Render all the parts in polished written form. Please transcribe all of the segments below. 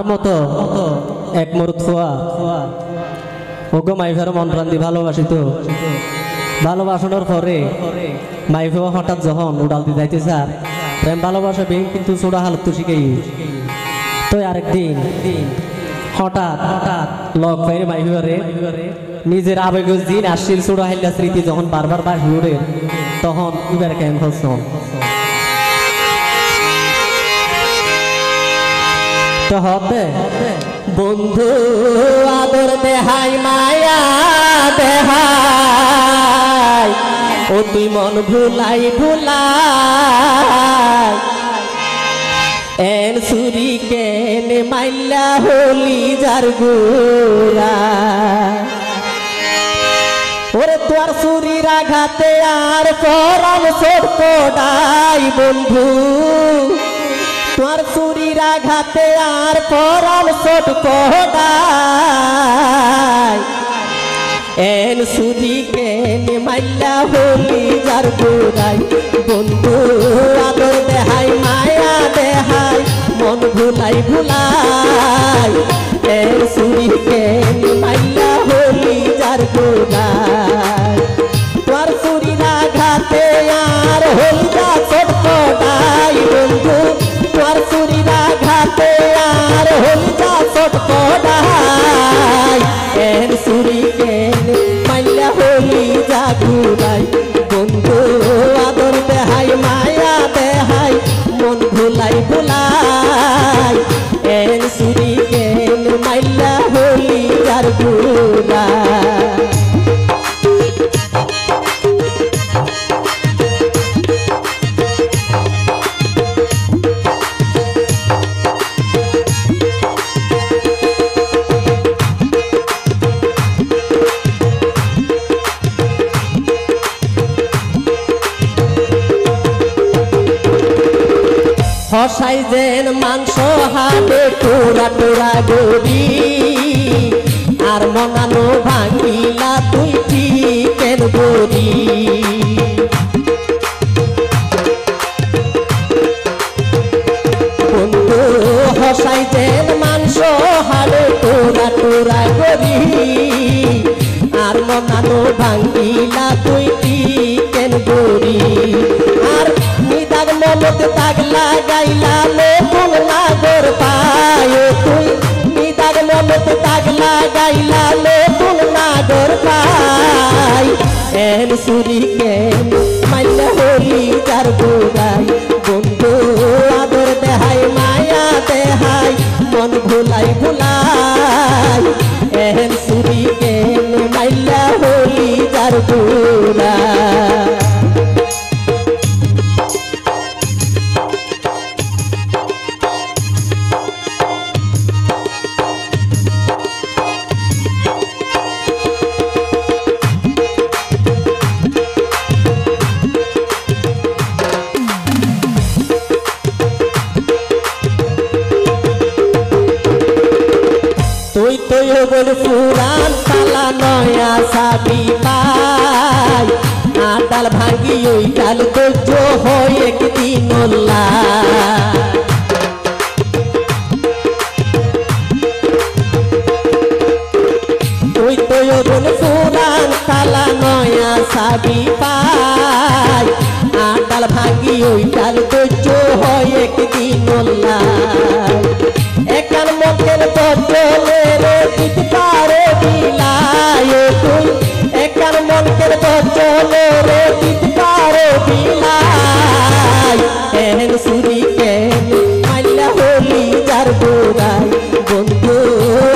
মতো এক মুহূর্ত হওয়া ওগো মাইফের মন প্রান্তি ভালোবাসি তো ভালোবাসানোর পরে মাইফে হঠাৎ যখন উড়াল দিয়ে যাইতে স্যার প্রেম ভালোবাসা বেন কিন্তু ছোড়া হালত তো শিখেই তো আরেকদিন হঠাৎ লক ফাইরে মাইফে নিজের আবেগজ দিন আসছিল ছোড়া হাইলা স্মৃতি যখন বারবার বাসি উড়ে তখন এবার কেন হচ্ছন তো হবে বন্ধু আদর দেহাই মায়া দেহাই ও তুই মন ভুলাই ভুলাই এন সুরি কেন মাইলা হলি যার গুড়া ওরে তোর সুরির আঘাতে আর পরম ছোট ডাই বন্ধু তোর সুরির আঘাতে আর পরম ছোট ডাই এন সুরি কেন মাইলা হলি যার গুড়াই বন্ধু আদর দেহাই মায়া দেহাই মন ভুলাই ভুলাই এন সুরি কেন মাইলা হলি যার গুড়াই তোর সুরির আঘাতে আর হলি যা ছোট ডাই বন্ধু তোর সুরির আঘাতে আর হলি যা ছোট ডাই এন সুরি কেন মাইলা হলি যা গুড়াই বন্ধু আদর দেহাই মায়া দেহাই মন ভুলাই ভুলাই এন সুরি কেন মাইলা হলি যার গুড়াই হসাই যেন মাংস হাতে টোরা টোরা গরি আর মনানো ভাঙিলা তুই কেন গরি বন্ধু হসাই যেন মাংস হাতে টোরা টোরা গরি আর মনানো ভাঙিলা তুই কেন গরি আর নিদাগ মমত তাগ লাগাইলা নতুন নাগর পায় তুই নিদাগ মমত তাগ লাগাইলা নতুন নাগর পায় এন সুরি কেন মাইলা হলি যার গুড়াই বন্ধু আদর দেহাই মায়া দেহাই মন ভুলাই ভুলাই এন সুরি কেন মাইলা হলি যার গুড়াই বল পুরান তালা নয়া সাবি পাই আডাল ভাঙ্গি ওই ডাল দোজ হয় একদিন ওই তো বল পুরান তালা নয়া সাবি পাই আডাল ভাঙ্গি ওই ডাল দোজ হয় একদিন একান মকের বদলে রে দিতে পারে বিলায় তুই একান মকের বদলে রে দিতে পারে বিলায় এন সুরি কেন মাইলা হলি যার গুড়াই বন্ধু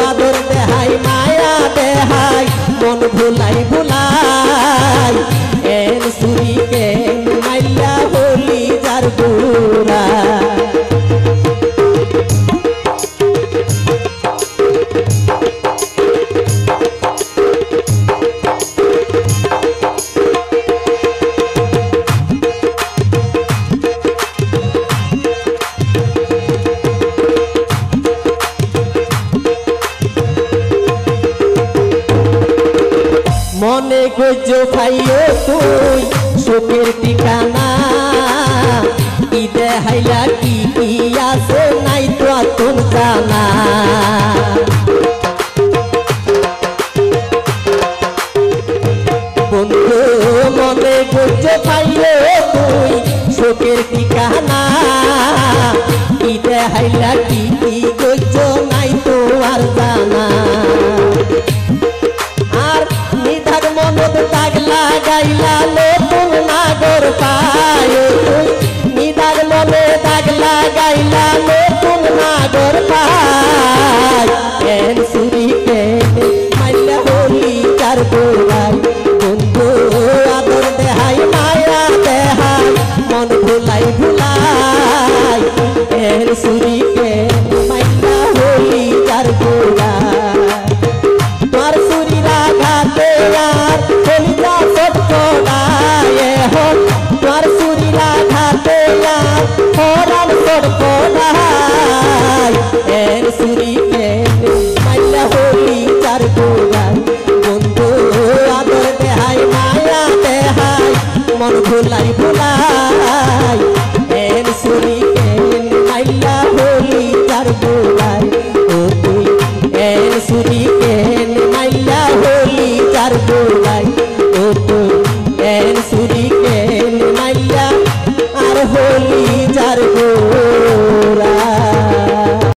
আদর দেহাই মায়া দেহাই মন ভুলাই ভুলাই এন সুরি কেন মাইলা হলি যার গুড়াই মনে গজ খাইও তুই সুখের ঠিকানা কি দেহাইলা কি আছে নাই তো তুম জানা লাগাইলা কি কি গজ্জ নাই তো আর জানা আর নিধার মনত দাগ লাগাইলা নতুন নাগর পায় নিধার মনে দাগ লাগাইলা নতুন নাগর পায় এর সুরিকে মাইলা হলি চার গোড়াই বন্ধু আদর দেহাই মায়া দেহাই মন ভুলাই ভুলাই এর সুরিকে মাইলা হলি চার গোড়াই তোমার সুরির আঘাতে আর কলিজা ছটফটায় এখন তোমার সুরির আঘাতে আর পরাণ ছটফটায় এর সুরিকে মাইলা হলি চার গোড়াই বন্ধু আদর দেহাই মায়া দেহাই মন ভুলাই ভুলাই